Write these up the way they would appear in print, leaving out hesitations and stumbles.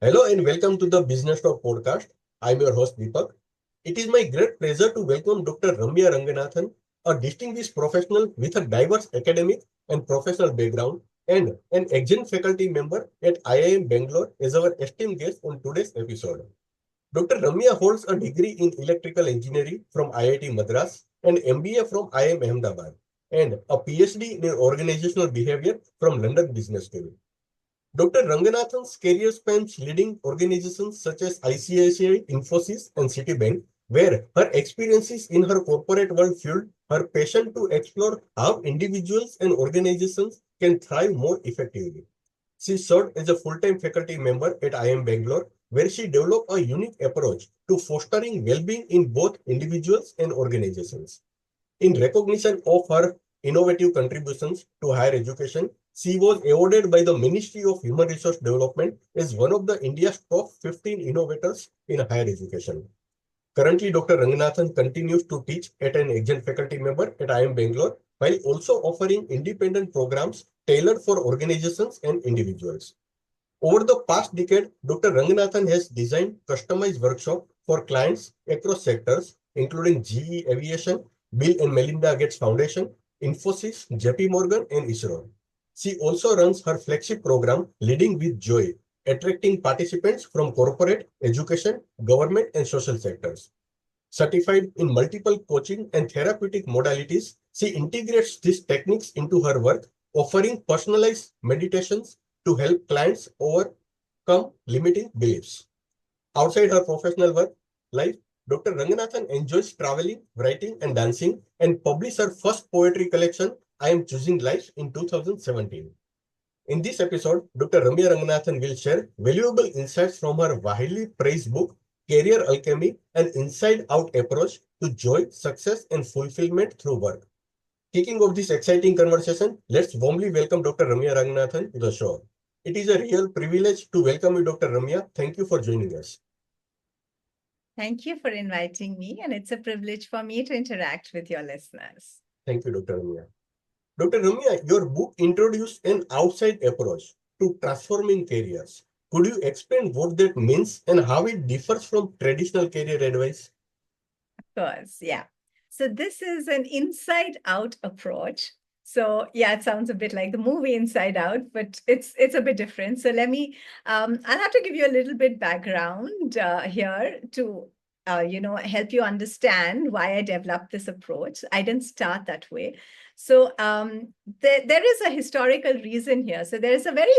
Hello and welcome to the Business Talk podcast. I'm your host Deepak. It is my great pleasure to welcome Dr. Ramya Ranganathan, a distinguished professional with a diverse academic and professional background and an adjunct faculty member at IIM Bangalore as our esteemed guest on today's episode. Dr. Ramya holds a degree in electrical engineering from IIT Madras and MBA from IIM Ahmedabad and a PhD in organizational behavior from London Business School. Dr. Ranganathan's career spans leading organizations such as ICICI, Infosys, and Citibank, where her experiences in her corporate world fueled her passion to explore how individuals and organizations can thrive more effectively. She served as a full-time faculty member at IIM Bangalore, where she developed a unique approach to fostering well-being in both individuals and organizations. In recognition of her innovative contributions to higher education, she was awarded by the Ministry of Human Resource Development as one of the India's top 15 innovators in higher education. Currently, Dr. Ranganathan continues to teach as an adjunct faculty member at IIM Bangalore, while also offering independent programs tailored for organizations and individuals. Over the past decade, Dr. Ranganathan has designed customized workshops for clients across sectors, including GE Aviation, Bill and Melinda Gates Foundation, Infosys, JP Morgan, and ISRO. She also runs her flagship program, Leading with Joy, attracting participants from corporate, education, government, and social sectors. Certified in multiple coaching and therapeutic modalities, she integrates these techniques into her work, offering personalized meditations to help clients overcome limiting beliefs. Outside her professional work life, Dr. Ranganathan enjoys traveling, writing, and dancing, and published her first poetry collection, I Am Choosing Life, in 2017. In this episode, Dr. Ramya Ranganathan will share valuable insights from her widely praised book, Career Alchemy, an inside-out approach to joy, success, and fulfillment through work. Kicking off this exciting conversation, let's warmly welcome Dr. Ramya Ranganathan to the show. It is a real privilege to welcome you, Dr. Ramya. Thank you for joining us. Thank you for inviting me, and it's a privilege for me to interact with your listeners. Thank you, Dr. Ramya. Dr. Ramya, your book introduced an outside approach to transforming careers. Could you explain what that means and how it differs from traditional career advice? Of course, yeah. So this is an inside-out approach. So yeah, it sounds a bit like the movie Inside Out, but it's a bit different. So I'll have to give you a little bit background here to help you understand why I developed this approach. I didn't start that way. So there is a historical reason here. So there is a very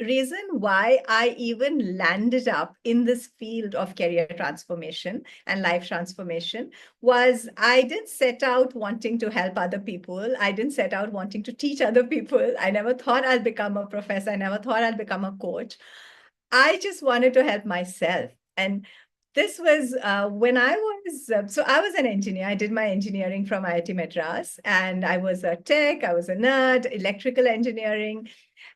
reason why I even landed up in this field of career transformation and life transformation was I didn't set out wanting to help other people. I didn't set out wanting to teach other people. I never thought I'll become a professor. I never thought I'll become a coach. I just wanted to help myself. And this was when I was an engineer. I did my engineering from IIT Madras, and I was a tech, I was a nerd, electrical engineering.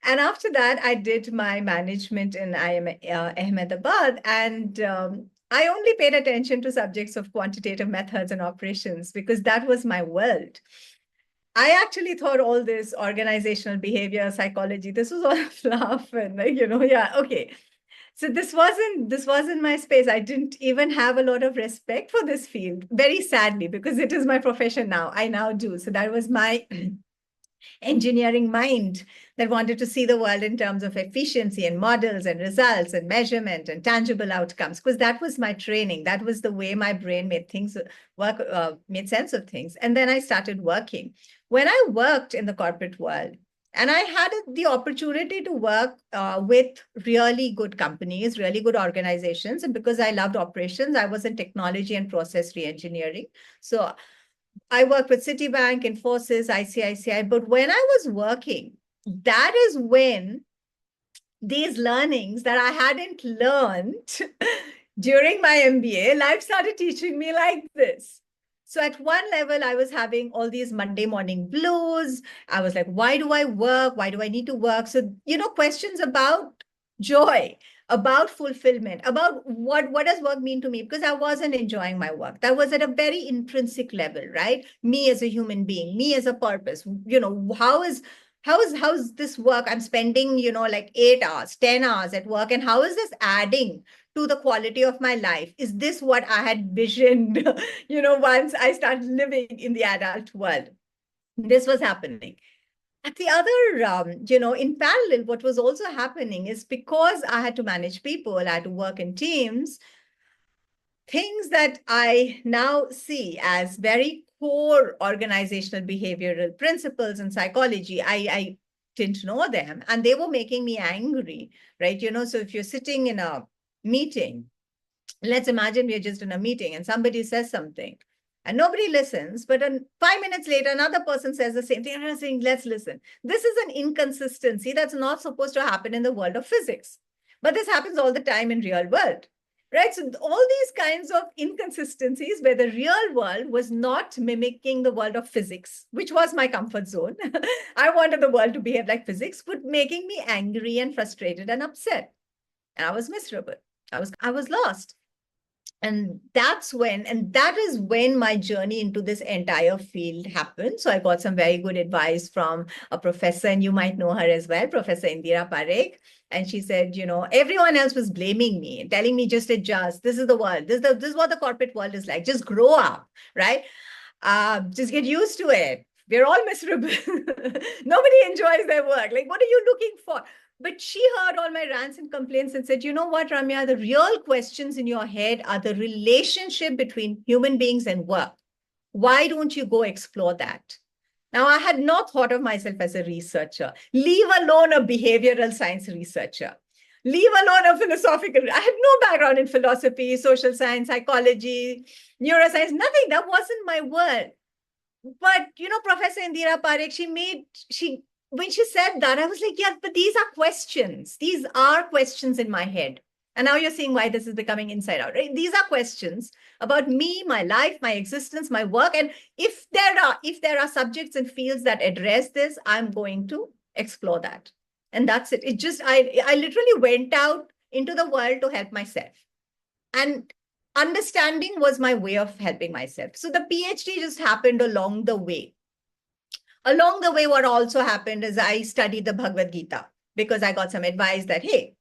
And after that, I did my management in IIM Ahmedabad, and I only paid attention to subjects of quantitative methods and operations because that was my world. I actually thought all this organizational behavior, psychology, this was all fluff and yeah, okay. So this wasn't my space. I didn't even have a lot of respect for this field, very sadly, because it is my profession now. I now do. So that was my engineering mind that wanted to see the world in terms of efficiency and models and results and measurement and tangible outcomes, because that was my training. That was the way my brain made things work, made sense of things. And then I started working. When I worked in the corporate world, and I had the opportunity to work with really good companies, really good organizations. And because I loved operations, I was in technology and process reengineering. So I worked with Citibank, Infosys, ICICI. But when I was working, that is when these learnings that I hadn't learned during my MBA, life started teaching me like this. So at one level, I was having all these Monday morning blues. I was like, why do I work? Why do I need to work? So, questions about joy, about fulfillment, about what does work mean to me? Because I wasn't enjoying my work. That was at a very intrinsic level, right? Me as a human being, me as a purpose. how's this work? I'm spending, like 8 hours, 10 hours at work. And how is this adding to the quality of my life? Is this what I had visioned, once I started living in the adult world? This was happening. At the other, in parallel, what was also happening is because I had to manage people, I had to work in teams, things that I now see as very core organizational behavioral principles in psychology, I didn't know them, and they were making me angry, right? So if you're sitting in a meeting, let's imagine we're just in a meeting and somebody says something and nobody listens, but 5 minutes later, another person says the same thing and I'm saying, let's listen. This is an inconsistency that's not supposed to happen in the world of physics, but this happens all the time in real world. Right. So all these kinds of inconsistencies where the real world was not mimicking the world of physics, which was my comfort zone. I wanted the world to behave like physics, but making me angry and frustrated and upset. And I was miserable. I was lost. And that is when my journey into this entire field happened. So I got some very good advice from a professor, and you might know her as well, Professor Indira Parekh. And she said, everyone else was blaming me and telling me just adjust. This is the world. This is what the corporate world is like. Just grow up, right? Just get used to it. We're all miserable. Nobody enjoys their work. Like, what are you looking for? But she heard all my rants and complaints and said, you know what, Ramya, the real questions in your head are the relationship between human beings and work. Why don't you go explore that? Now, I had not thought of myself as a researcher, leave alone a behavioral science researcher, leave alone a philosophical. I had no background in philosophy, social science, psychology, neuroscience, nothing. That wasn't my world. But, Professor Indira Parekh, when she said that, I was like, yeah, but these are questions. These are questions in my head. And now you're seeing why this is becoming inside out, right? These are questions about me, my life, my existence, my work. And if there are subjects and fields that address this, I'm going to explore that. And that's it. I literally went out into the world to help myself. And understanding was my way of helping myself. So the PhD just happened along the way. Along the way, what also happened is I studied the Bhagavad Gita because I got some advice that, hey,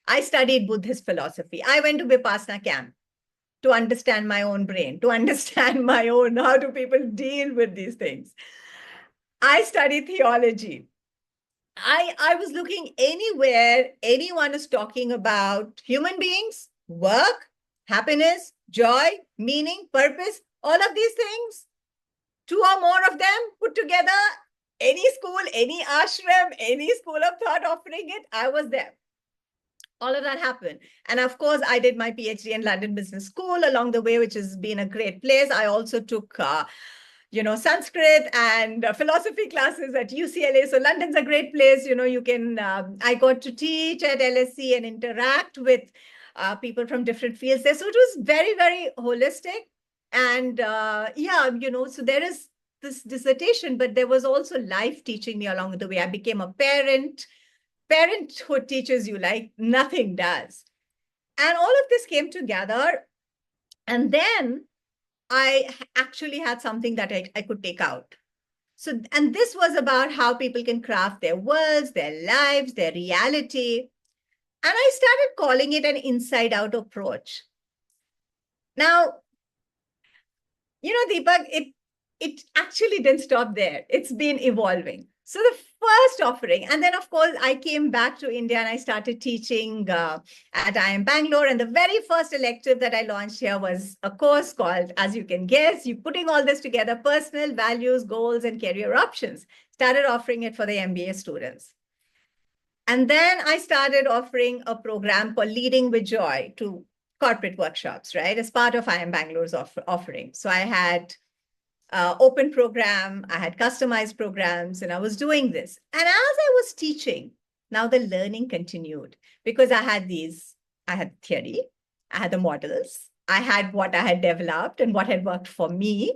I studied Buddhist philosophy. I went to Vipassana camp to understand my own brain, to understand how do people deal with these things. I studied theology. I was looking anywhere anyone is talking about human beings, work, happiness, joy, meaning, purpose, all of these things. 2 or more of them put together, any school, any ashram, any school of thought offering it, I was there. All of that happened. And of course, I did my PhD in London Business School along the way, which has been a great place. I also took, Sanskrit and philosophy classes at UCLA. So London's a great place. I got to teach at LSE and interact with people from different fields there. So it was very, very holistic. And so there is this dissertation, but there was also life teaching me along the way. I became a parent. Parenthood teaches you like nothing does. And all of this came together. And then I actually had something that I could take out. So, and this was about how people can craft their worlds, their lives, their reality. And I started calling it an inside-out approach. Now, Deepak, it actually didn't stop there. It's been evolving. So the first offering, and then of course I came back to India and I started teaching at IIM Bangalore. And the very first elective that I launched here was a course called, as you can guess, you're putting all this together, personal values, goals, and career options. Started offering it for the MBA students. And then I started offering a program called Leading with Joy to corporate workshops, right? As part of IIM Bangalore's offering. So I had open program, I had customized programs, and I was doing this. And as I was teaching, now the learning continued because I had theory, I had the models, I had what I had developed and what had worked for me,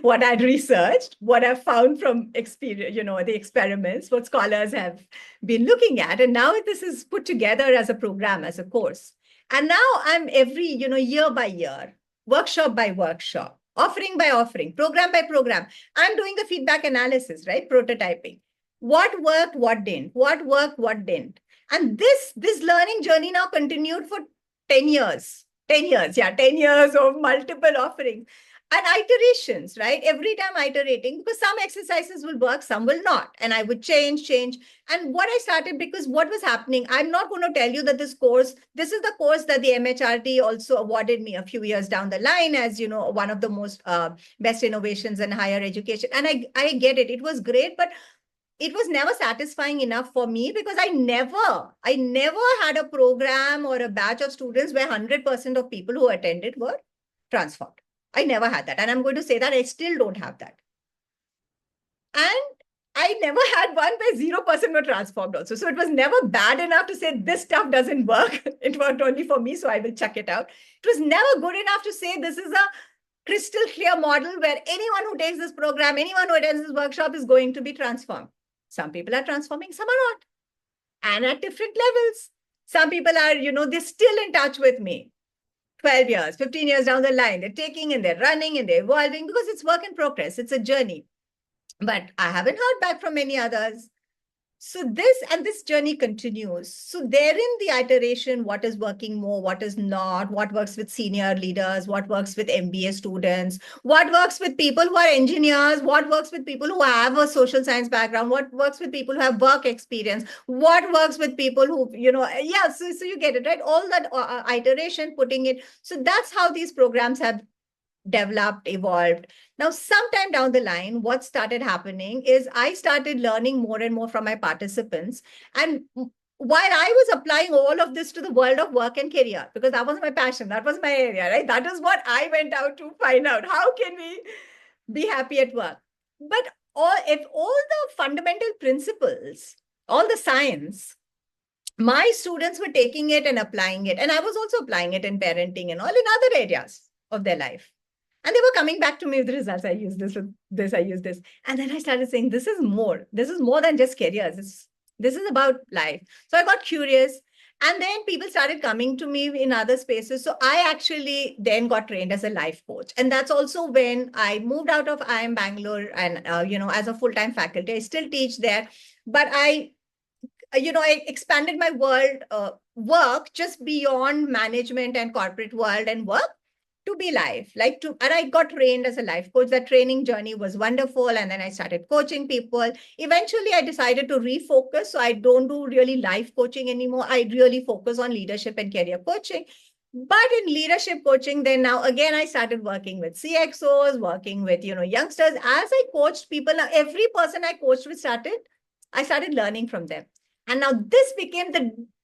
what I'd researched, what I've found from experience, the experiments, what scholars have been looking at. And now this is put together as a program, as a course. And now I'm every, year by year, workshop by workshop, offering by offering, program by program, I'm doing the feedback analysis, right? Prototyping. What worked, what didn't, what worked, what didn't. And this learning journey now continued for 10 years. 10 years, yeah, 10 years of multiple offerings and iterations, right? Every time iterating, because some exercises will work, some will not. And I would change. And what I started, because what was happening, I'm not going to tell you that this is the course that the MHRD also awarded me a few years down the line as, one of the most best innovations in higher education. And I get it. It was great, but it was never satisfying enough for me because I never had a program or a batch of students where 100% of people who attended were transformed. I never had that. And I'm going to say that I still don't have that. And I never had one where 0% were transformed also. So it was never bad enough to say this stuff doesn't work. It worked only for me, so I will chuck it out. It was never good enough to say this is a crystal clear model where anyone who takes this program, anyone who attends this workshop is going to be transformed. Some people are transforming, some are not. And at different levels. Some people are, they're still in touch with me. 12 years, 15 years down the line, they're taking and they're running and they're evolving because it's work in progress. It's a journey. But I haven't heard back from any others. So this journey continues. So therein the iteration, what is working more, what is not, what works with senior leaders, what works with MBA students, what works with people who are engineers, what works with people who have a social science background, what works with people who have work experience, what works with people who, so you get it, right? All that iteration, putting it. So that's how these programs have developed, evolved. Now, sometime down the line, what started happening is I started learning more and more from my participants. And while I was applying all of this to the world of work and career, because that was my passion, that was my area, right? That is what I went out to find out. How can we be happy at work? But if all the fundamental principles, all the science, my students were taking it and applying it. And I was also applying it in parenting and all in other areas of their life. And they were coming back to me with results. I use this with this, I use this. And then I started saying, this is more. This is more than just careers. This is about life. So I got curious. And then people started coming to me in other spaces. So I actually then got trained as a life coach. And that's also when I moved out of IIM Bangalore and, as a full-time faculty. I still teach there. But I expanded my work just beyond management and corporate world and work to be life, and I got trained as a life coach. That training journey was wonderful. And then I started coaching people. Eventually, I decided to refocus. So I don't do really life coaching anymore. I really focus on leadership and career coaching. But in leadership coaching, then now again, I started working with CXOs, working with, youngsters. As I coached people, now every person I coached with I started learning from them. And now this became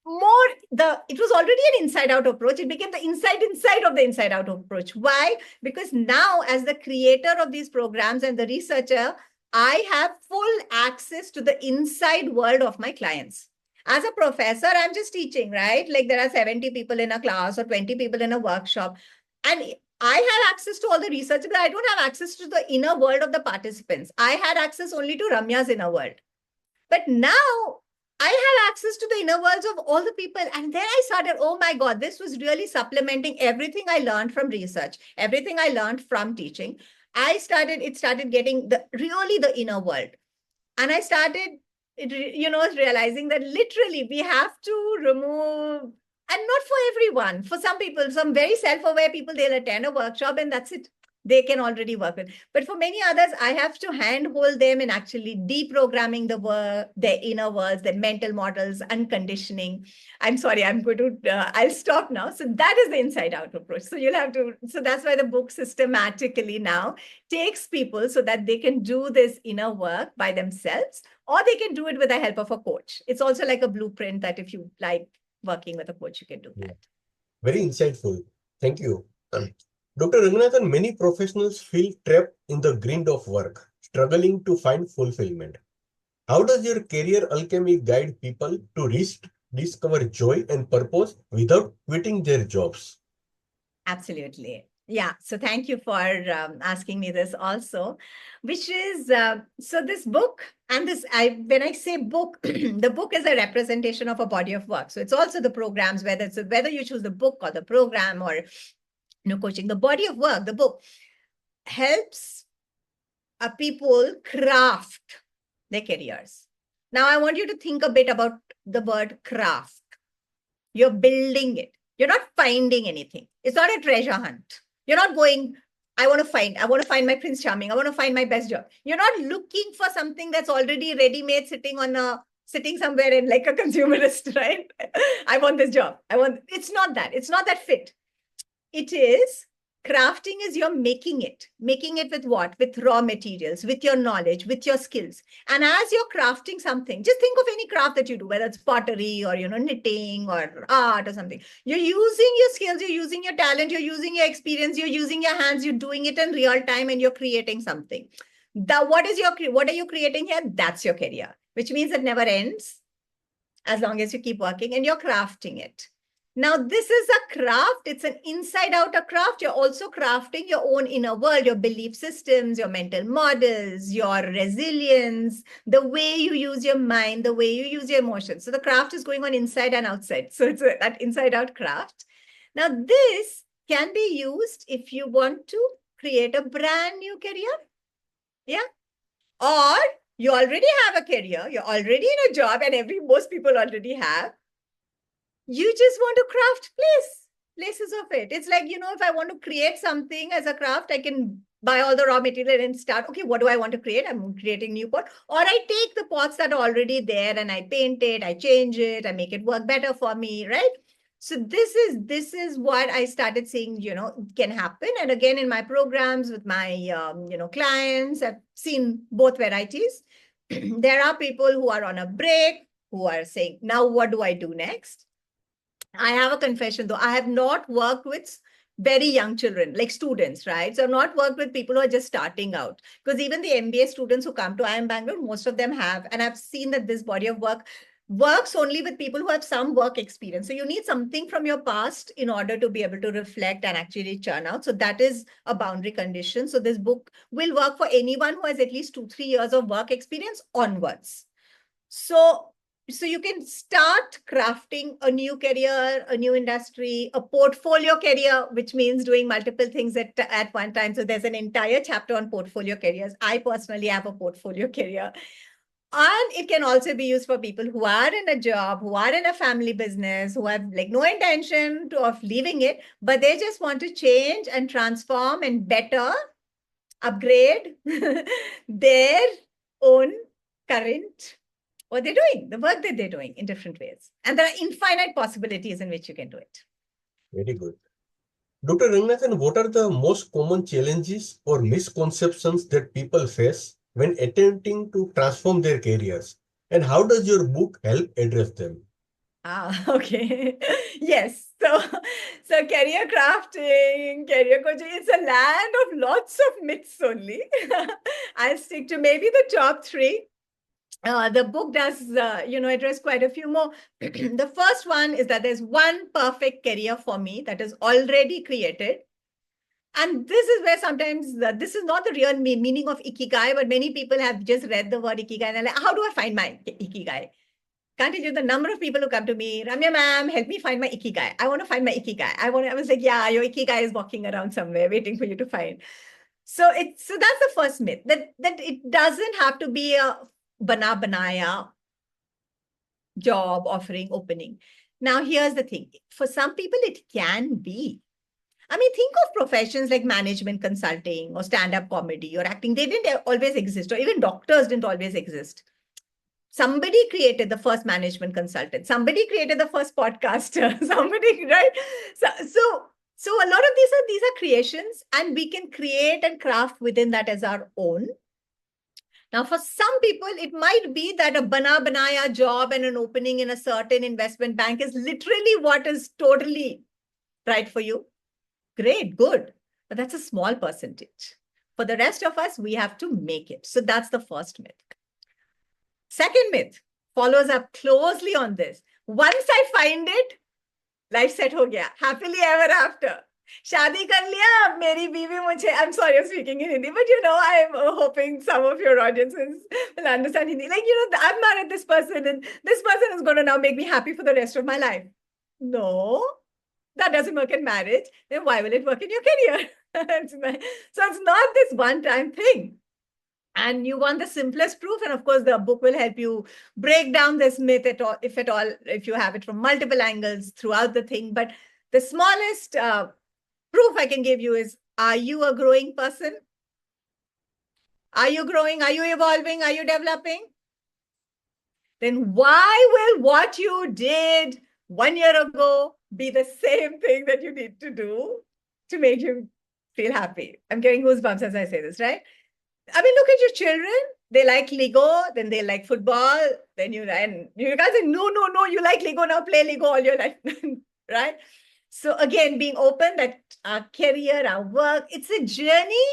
it was already an inside out approach. It became the inside of the inside out approach. Why? Because now as the creator of these programs and the researcher, I have full access to the inside world of my clients. As a professor, I'm just teaching, right? Like there are 70 people in a class or 20 people in a workshop. And I have access to all the research, but I don't have access to the inner world of the participants. I had access only to Ramya's inner world. But now I have access to the inner worlds of all the people. And then I started, oh my God, this was really supplementing everything I learned from research, everything I learned from teaching. It started getting really the inner world. And I started, realizing that literally we have to remove, and not for everyone, for some people, some very self-aware people, they'll attend a workshop and that's it. They can already work with. But for many others, I have to handhold them in actually deprogramming their inner worlds, their mental models, unconditioning. I'm sorry, I'll stop now. So that is the inside out approach. So that's why the book systematically now takes people so that they can do this inner work by themselves, or they can do it with the help of a coach. It's also like a blueprint that if you like working with a coach, you can do that. Very insightful. Thank you. Dr. Ranganathan, many professionals feel trapped in the grind of work, struggling to find fulfillment. How does your career alchemy guide people to discover joy and purpose without quitting their jobs? Absolutely. Yeah. So thank you for asking me this also, which is, so this book and when I say book, the book is a representation of a body of work. So it's also the programs, whether you choose the book or the program or coaching, the body of work, the book helps people craft their careers. Now I want you to think a bit about the word craft. You're building it. You're not finding anything. It's not a treasure hunt. You're not going, I want to find my Prince Charming. I want to find my best job. You're not looking for something that's already ready-made sitting somewhere in like a consumerist, right? I want this job. It's not that. It's not that fit. It is crafting is you're making it with what? With raw materials, with your knowledge, with your skills. And as you're crafting something, just think of any craft that you do, whether it's pottery or, knitting or art or something. You're using your skills, you're using your talent, you're using your experience, you're using your hands, you're doing it in real time and you're creating something. What are you creating here? That's your career, which means it never ends as long as you keep working and you're crafting it. Now, this is a craft. It's an inside out a craft. You're also crafting your own inner world, your belief systems, your mental models, your resilience, the way you use your mind, the way you use your emotions. So the craft is going on inside and outside. So it's that inside out craft. Now, this can be used if you want to create a brand new career. Yeah. Or you already have a career, you're already in a job, and most people already have. You just want to craft places of it. It's like, if I want to create something as a craft, I can buy all the raw material and start, okay, what do I want to create? I'm creating new pot. Or I take the pots that are already there and I paint it, I change it, I make it work better for me, right? So this is what I started seeing, can happen. And again, in my programs with my, clients, I've seen both varieties. There are people who are on a break, who are saying, now what do I do next? I have a confession though. I have not worked with very young children, like students, right? So I've not worked with people who are just starting out. Because even the MBA students who come to IIM Bangalore, most of them have. And I've seen that this body of work works only with people who have some work experience. So you need something from your past in order to be able to reflect and actually churn out. So that is a boundary condition. So this book will work for anyone who has at least 2-3 years of work experience onwards. So you can start crafting a new career, a new industry, a portfolio career, which means doing multiple things at one time. So there's an entire chapter on portfolio careers. I personally have a portfolio career. And it can also be used for people who are in a job, who are in a family business, who have like no intention of leaving it, but they just want to change and transform and better upgrade their own current what they're doing, the work that they're doing in different ways. And there are infinite possibilities in which you can do it. Very good. Dr. Ranganathan, what are the most common challenges or misconceptions that people face when attempting to transform their careers? And how does your book help address them? Okay. Yes. So career crafting, career coaching, it's a land of lots of myths only. I'll stick to maybe the top three. The book does, address quite a few more. The first one is that there's one perfect career for me that is already created. And this is where sometimes this is not the real meaning of ikigai, but many people have just read the word ikigai and they're like, how do I find my ikigai? Can't tell you the number of people who come to me, Ramya ma'am, help me find my ikigai. I want to find my ikigai. I was like, yeah, your ikigai is walking around somewhere waiting for you to find. So that's the first myth, that it doesn't have to be a banaya job offering opening. Now, here's the thing. For some people, it can be. I mean, think of professions like management consulting or stand-up comedy or acting. They didn't always exist, or even doctors didn't always exist. Somebody created the first management consultant. Somebody created the first podcaster. Somebody, right? So a lot of these are creations, and we can create and craft within that as our own. Now, for some people, it might be that a banaya job and an opening in a certain investment bank is literally what is totally right for you. Great, good. But that's a small percentage. For the rest of us, we have to make it. So that's the first myth. Second myth follows up closely on this. Once I find it, life set ho gaya. Happily ever after. Shadi kar liya, ab meri biwi mujhe, I'm sorry, I'm speaking in Hindi, but I'm hoping some of your audiences will understand Hindi. Like, I've married this person and this person is going to now make me happy for the rest of my life. No, that doesn't work in marriage. Then why will it work in your career? So it's not this one-time thing. And you want the simplest proof. And of course, the book will help you break down this myth at all, if you have it from multiple angles throughout the thing. But the smallest proof I can give you is, are you a growing person? Are you growing? Are you evolving? Are you developing? Then why will what you did 1 year ago be the same thing that you need to do to make you feel happy? I'm getting goosebumps as I say this, right? I mean, look at your children. They like Lego, then they like football. Then you guys say, no, you like Lego, now play Lego all your life, right? So again, being open that our career, our work, it's a journey.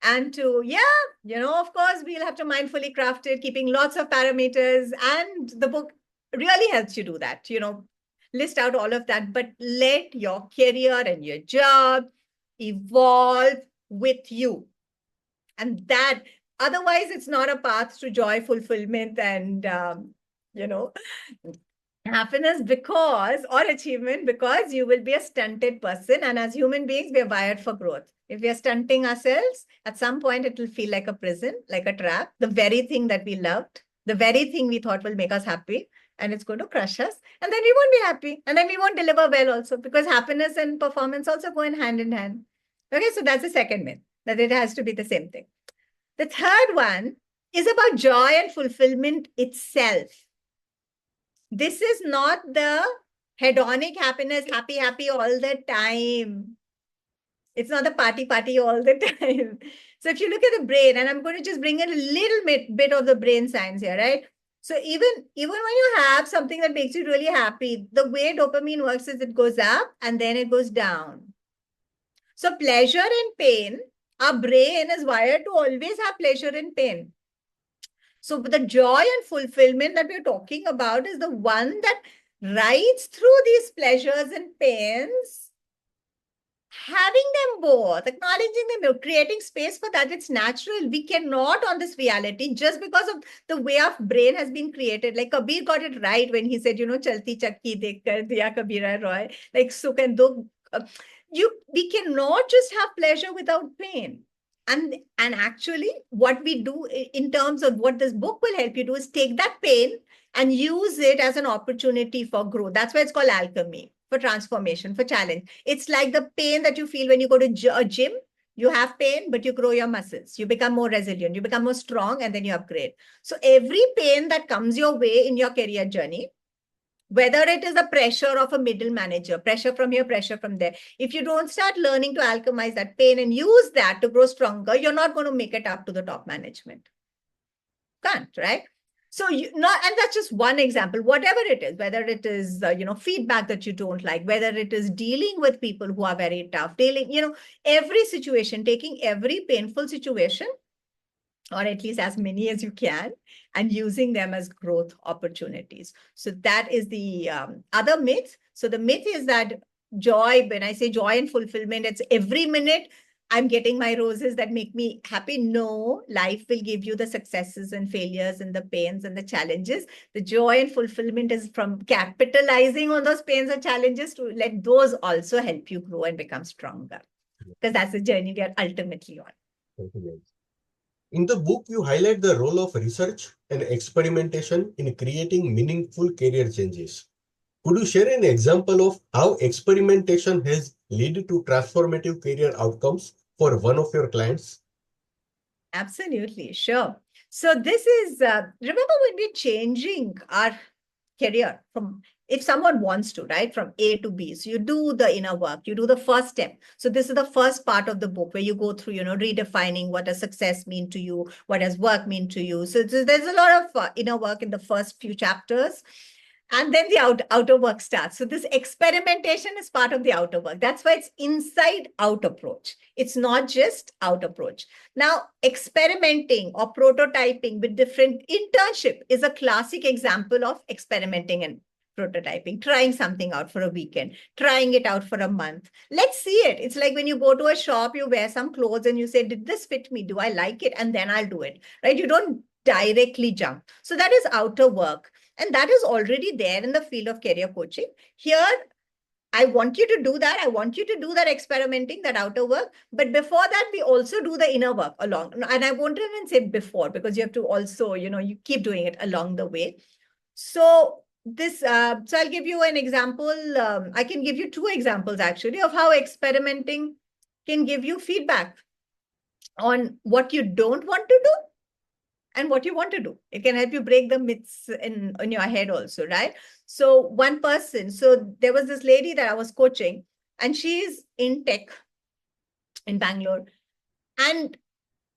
And of course, we'll have to mindfully craft it, keeping lots of parameters. And the book really helps you do that, list out all of that, but let your career and your job evolve with you. And that, otherwise, it's not a path to joy, fulfillment, and, happiness or achievement, because you will be a stunted person. And as human beings, we are wired for growth. If we are stunting ourselves, at some point, it will feel like a prison, like a trap, the very thing that we loved, the very thing we thought will make us happy, and it's going to crush us. And then we won't be happy. And then we won't deliver well also, because happiness and performance also go in hand. Okay, so that's the second myth, that it has to be the same thing. The third one is about joy and fulfillment itself. This is not the hedonic happiness, happy all the time. It's not the party all the time. So if you look at the brain, and I'm going to just bring in a little bit of the brain science here, right? So even when you have something that makes you really happy, the way dopamine works is it goes up and then it goes down. So pleasure and pain, our brain is wired to always have pleasure and pain. So the joy and fulfillment that we're talking about is the one that rides through these pleasures and pains, having them both, acknowledging them, creating space for that. It's natural. We cannot on this reality, just because of the way our brain has been created. Like Kabir got it right when he said, chalti chakki dekhkar diya Kabira Roy, like sukh and dukh. We cannot just have pleasure without pain. And actually, what we do in terms of what this book will help you do is take that pain and use it as an opportunity for growth. That's why it's called alchemy, for transformation, for challenge. It's like the pain that you feel when you go to a gym. You have pain, but you grow your muscles. You become more resilient. You become more strong, and then you upgrade. So every pain that comes your way in your career journey, whether it is the pressure of a middle manager, pressure from here, pressure from there, if you don't start learning to alchemize that pain and use that to grow stronger, you're not going to make it up to the top management. Can't, right? So and that's just one example. Whatever it is, whether it is feedback that you don't like, whether it is dealing with people who are very tough, every situation, taking every painful situation, or at least as many as you can, and using them as growth opportunities. So that is the other myth. So the myth is that joy, when I say joy and fulfillment, it's every minute I'm getting my roses that make me happy. No, life will give you the successes and failures and the pains and the challenges. The joy and fulfillment is from capitalizing on those pains and challenges to let those also help you grow and become stronger. Because that's the journey we are ultimately on. Thank you. In the book, you highlight the role of research and experimentation in creating meaningful career changes. Could you share an example of how experimentation has led to transformative career outcomes for one of your clients? Absolutely, sure. So this is, remember when we're changing our career from, if someone wants to, right, from A to B, so you do the inner work, you do the first step. So this is the first part of the book where you go through, redefining what does success mean to you, what does work mean to you. So there's a lot of inner work in the first few chapters. And then the outer work starts. So this experimentation is part of the outer work. That's why it's inside out approach. It's not just out approach. Now, experimenting or prototyping with different internship is a classic example of experimenting and prototyping, trying something out for a weekend, trying it out for a month. Let's see it. It's like when you go to a shop, you wear some clothes and you say, did this fit me? Do I like it? And then I'll do it, right? You don't directly jump. So that is outer work. And that is already there in the field of career coaching. Here, I want you to do that. I want you to do that experimenting, that outer work. But before that, we also do the inner work along. And I won't even say before, because you have to also, you keep doing it along the way. So so I'll give you an example. I can give you two examples actually of how experimenting can give you feedback on what you don't want to do and what you want to do. It can help you break the myths in your head also, right? So one person, so there was this lady that I was coaching, and she's in tech in Bangalore. And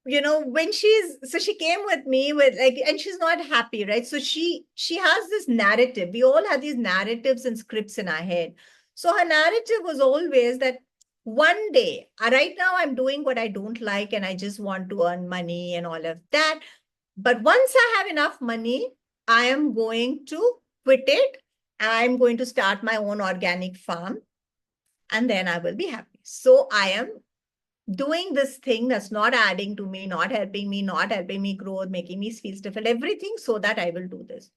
when so she came with me with like, and she's not happy, right? So she has this narrative. We all have these narratives and scripts in our head. So her narrative was always that one day, right now I'm doing what I don't like and I just want to earn money and all of that. But once I have enough money, I am going to quit it. I'm going to start my own organic farm, and then I will be happy. So I am doing this thing that's not adding to me, not helping me grow, making me feel different, everything, so that I will do this.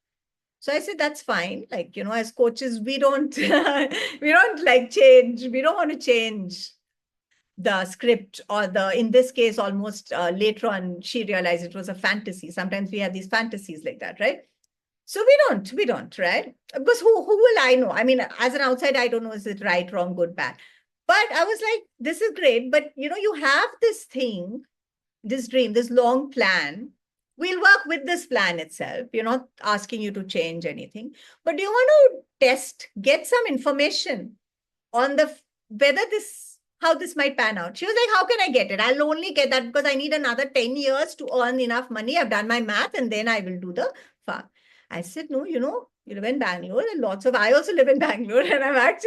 So I said, that's fine. Like, as coaches, we don't, we don't like change. We don't want to change the script, or in this case, almost later on, she realized it was a fantasy. Sometimes we have these fantasies like that, right? So we don't, right? Because who will I know? I mean, as an outsider, I don't know, is it right, wrong, good, bad? But I was like, this is great. But, you have this thing, this dream, this long plan. We'll work with this plan itself. You're not asking you to change anything. But do you want to get some information on whether how this might pan out? She was like, how can I get it? I'll only get that because I need another 10 years to earn enough money. I've done my math, and then I will do the farm. I said, no, you live in Bangalore, and I also live in Bangalore, and I'm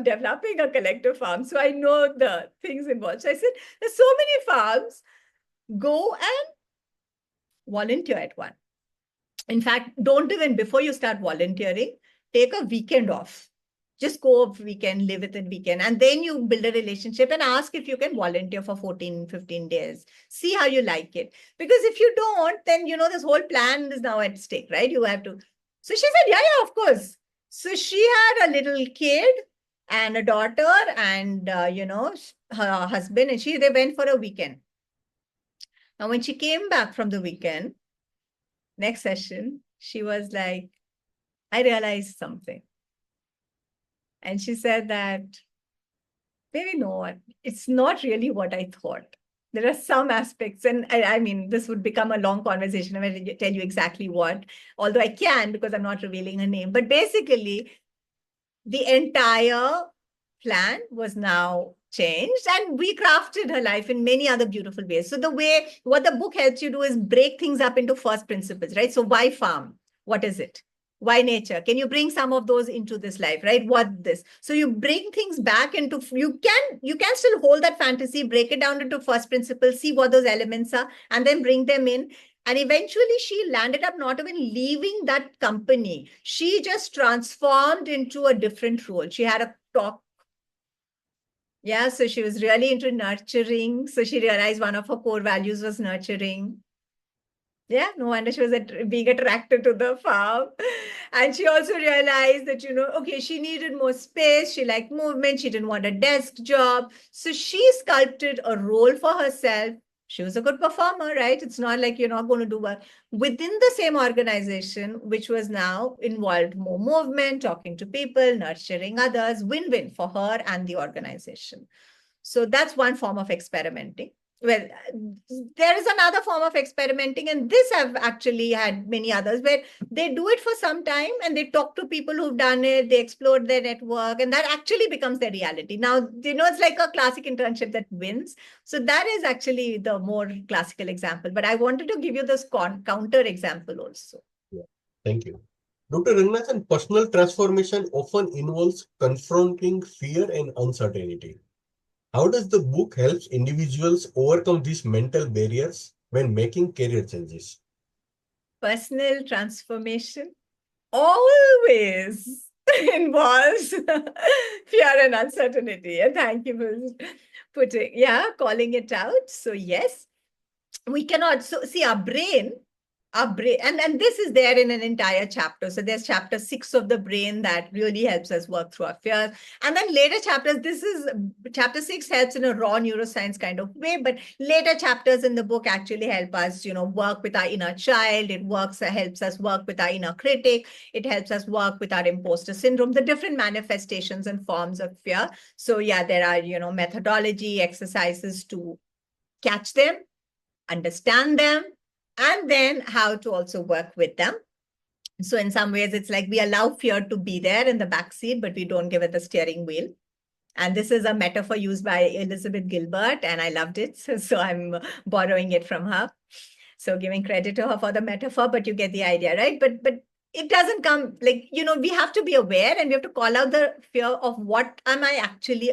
developing a collective farm. So I know the things involved. So I said, there's so many farms, go and volunteer at one. In fact, don't even, before you start volunteering, take a weekend off. Just go a weekend, live with a weekend, and then you build a relationship and ask if you can volunteer for 14, 15 days. See how you like it. Because if you don't, then, this whole plan is now at stake, right? You have to. So she said, yeah, of course. So she had a little kid and a daughter and, her husband, and they went for a weekend. Now, when she came back from the weekend, next session, she was like, I realized something. And she said that, maybe no, it's not really what I thought. There are some aspects, and I mean, this would become a long conversation. I'm going to tell you exactly what, although I can because I'm not revealing her name. But basically, the entire plan was now changed, and we crafted her life in many other beautiful ways. So what the book helps you do is break things up into first principles, right? So why farm? What is it? Why nature? Can you bring some of those into this life, right? What this? So you bring things back into, you can still hold that fantasy, break it down into first principles, see what those elements are, and then bring them in. And eventually she landed up not even leaving that company. She just transformed into a different role. She had a talk. Yeah, so she was really into nurturing. So she realized one of her core values was nurturing. Yeah, no wonder she was being attracted to the farm. And she also realized that, okay, she needed more space. She liked movement. She didn't want a desk job. So she sculpted a role for herself. She was a good performer, right? It's not like you're not going to do work within the same organization, which was now involved more movement, talking to people, nurturing others, win-win for her and the organization. So that's one form of experimenting. Well, there is another form of experimenting, and this I've actually had many others where they do it for some time and they talk to people who've done it, they explore their network, and that actually becomes their reality. Now, it's like a classic internship that wins. So that is actually the more classical example. But I wanted to give you this counter example also. Yeah. Thank you. Dr. Ranganathan, personal transformation often involves confronting fear and uncertainty. How does the book help individuals overcome these mental barriers when making career changes? Personal transformation always involves fear and uncertainty. And thank you for calling it out. So yes, we cannot. So see, our brain our brain, and this is there in an entire chapter. So there's chapter 6 of the brain that really helps us work through our fears. And then later chapters, this is chapter 6 helps in a raw neuroscience kind of way, but later chapters in the book actually help us, work with our inner child. It helps us work with our inner critic. It helps us work with our imposter syndrome, the different manifestations and forms of fear. So yeah, there are, methodology, exercises to catch them, understand them, and then how to also work with them. So in some ways, it's like we allow fear to be there in the backseat, but we don't give it the steering wheel. And this is a metaphor used by Elizabeth Gilbert, and I loved it. So I'm borrowing it from her. So giving credit to her for the metaphor, but you get the idea, right? But it doesn't come we have to be aware, and we have to call out the fear of what am I actually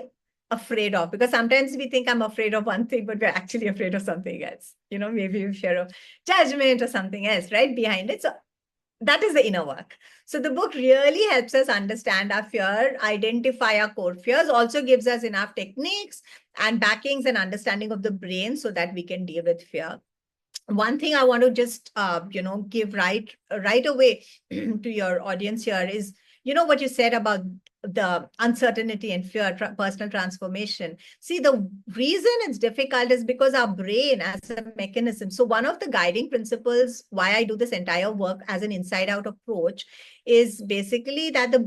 afraid of, because sometimes we think I'm afraid of one thing, but we're actually afraid of something else. Maybe fear of judgment or something else, right, behind it. So that is the inner work. So the book really helps us understand our fear, identify our core fears, also gives us enough techniques and backings and understanding of the brain so that we can deal with fear. One thing I want to just give right away to your audience here is what you said about the uncertainty and fear, personal transformation. See, the reason it's difficult is because our brain as a mechanism. So one of the guiding principles why I do this entire work as an inside out approach is basically that our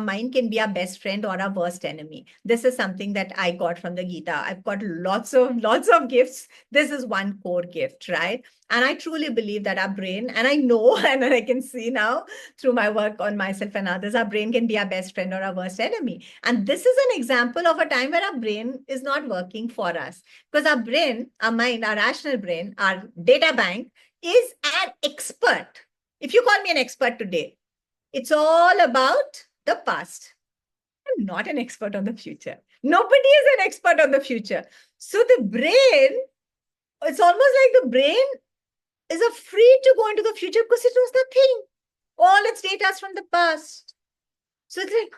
mind can be our best friend or our worst enemy. This is something that I got from the Gita. I've got lots of gifts. This is one core gift, right? And I truly believe that our brain, and I know, and I can see now through my work on myself and others, our brain can be our best friend or our worst enemy. And this is an example of a time where our brain is not working for us. Because our brain, our mind, our rational brain, our data bank is an expert. If you call me an expert today, it's all about the past. I'm not an expert on the future. Nobody is an expert on the future. So the brain, it's almost like the brain is afraid to go into the future because it knows nothing. All its data is from the past. So it's like,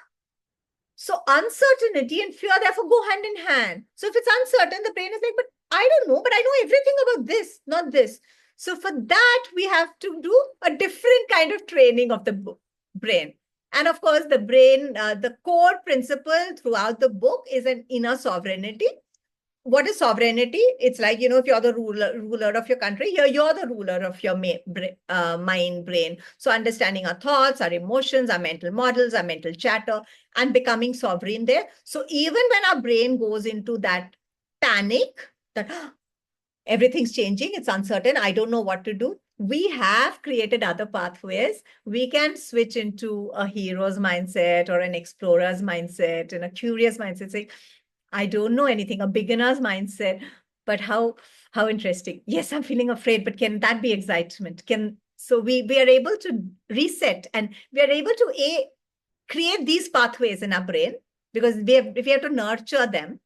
so uncertainty and fear therefore go hand in hand. So if it's uncertain, the brain is like, but I don't know, but I know everything about this, not this. So for that, we have to do a different kind of training of the brain. And of course, the brain, the core principle throughout the book is an inner sovereignty. What is sovereignty? It's like, if you're the ruler of your country, you're the ruler of your mind, brain. So understanding our thoughts, our emotions, our mental models, our mental chatter, and becoming sovereign there. So even when our brain goes into that panic, that everything's changing, it's uncertain, I don't know what to do, we have created other pathways. We can switch into a hero's mindset or an explorer's mindset and a curious mindset, saying, I don't know anything, a beginner's mindset, but how interesting. Yes, I'm feeling afraid, but can that be excitement? So we are able to reset, and we are able to create these pathways in our brain, because if we have to nurture them,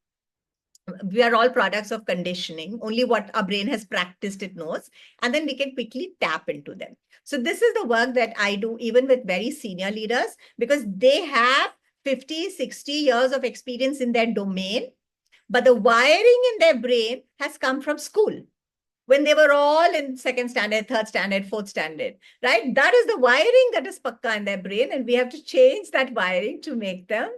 we are all products of conditioning. Only what our brain has practiced, it knows, and then we can quickly tap into them. So this is the work that I do even with very senior leaders, because they have 50, 60 years of experience in their domain, but the wiring in their brain has come from school, when they were all in second standard, third standard, fourth standard, right? That is the wiring that is pakka in their brain, and we have to change that wiring to make them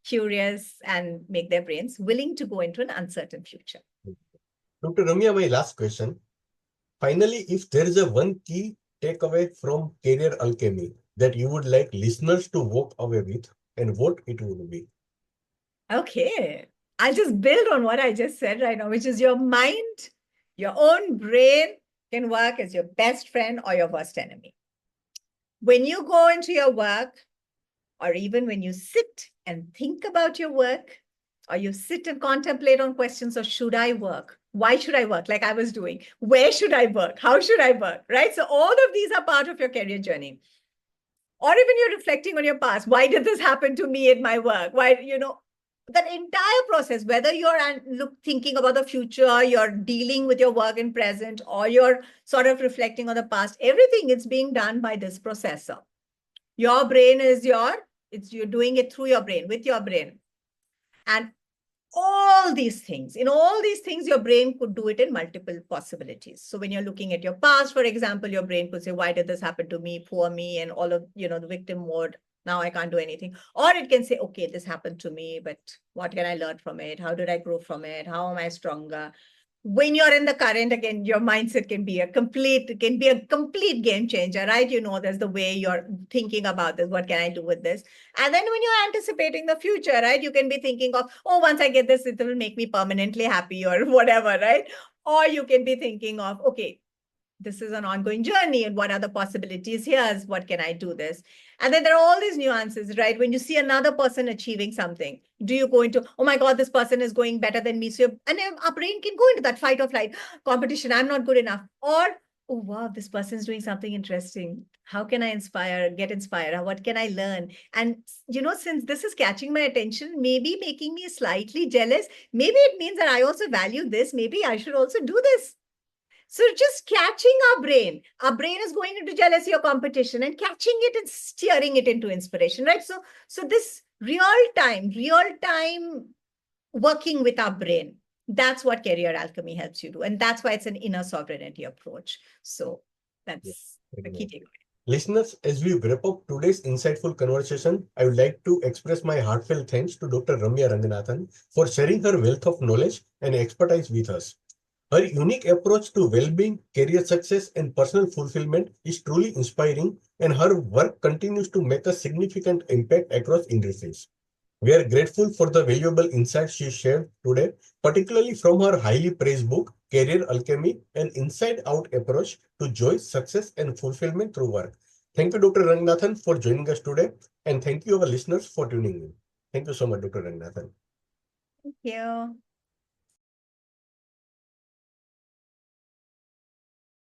curious and make their brains willing to go into an uncertain future. Dr. Ramya, my last question. Finally, if there is a one key takeaway from Career Alchemy that you would like listeners to walk away with, and what it would be? Okay. I'll just build on what I just said right now, which is your mind, your own brain can work as your best friend or your worst enemy. When you go into your work, or even when you sit and think about your work, or you sit and contemplate on questions of should I work? Why should I work? Like I was doing. Where should I work? How should I work? Right? So all of these are part of your career journey. Or even you're reflecting on your past. Why did this happen to me in my work? Why, that entire process, whether you're thinking about the future, you're dealing with your work in present, or you're sort of reflecting on the past, everything is being done by this processor. Your brain is you're doing it through your brain, with your brain. And all these things. In all these things, your brain could do it in multiple possibilities. So when you're looking at your past, for example, your brain could say, why did this happen to me? Poor me, and all of, the victim mode. Now I can't do anything. Or it can say, okay, this happened to me, but what can I learn from it? How did I grow from it? How am I stronger? When you're in the current, again, your mindset can be a complete game changer, right? There's the way you're thinking about this. What can I do with this? And then when you're anticipating the future, right, you can be thinking of, oh, once I get this, it will make me permanently happy or whatever, right? Or you can be thinking of, okay, this is an ongoing journey, and what are the possibilities here? What can I do this? And then there are all these nuances, right? When you see another person achieving something, do you go into, oh my God, this person is going better than me? So, and then our brain can go into that fight or flight competition. I'm not good enough. Or, oh wow, this person is doing something interesting. How can I get inspired? What can I learn? And, since this is catching my attention, maybe making me slightly jealous, maybe it means that I also value this. Maybe I should also do this. So just catching our brain is going into jealousy or competition, and catching it and steering it into inspiration, right? So this real time working with our brain, that's what career alchemy helps you do. And that's why it's an inner sovereignty approach. So that's the key takeaway. Listeners, as we wrap up today's insightful conversation, I would like to express my heartfelt thanks to Dr. Ramya Ranganathan for sharing her wealth of knowledge and expertise with us. Her unique approach to well-being, career success, and personal fulfillment is truly inspiring, and her work continues to make a significant impact across industries. We are grateful for the valuable insights she shared today, particularly from her highly praised book, Career Alchemy, an inside-out approach to joy, success, and fulfillment through work. Thank you, Dr. Ranganathan, for joining us today, and thank you, our listeners, for tuning in. Thank you so much, Dr. Ranganathan. Thank you.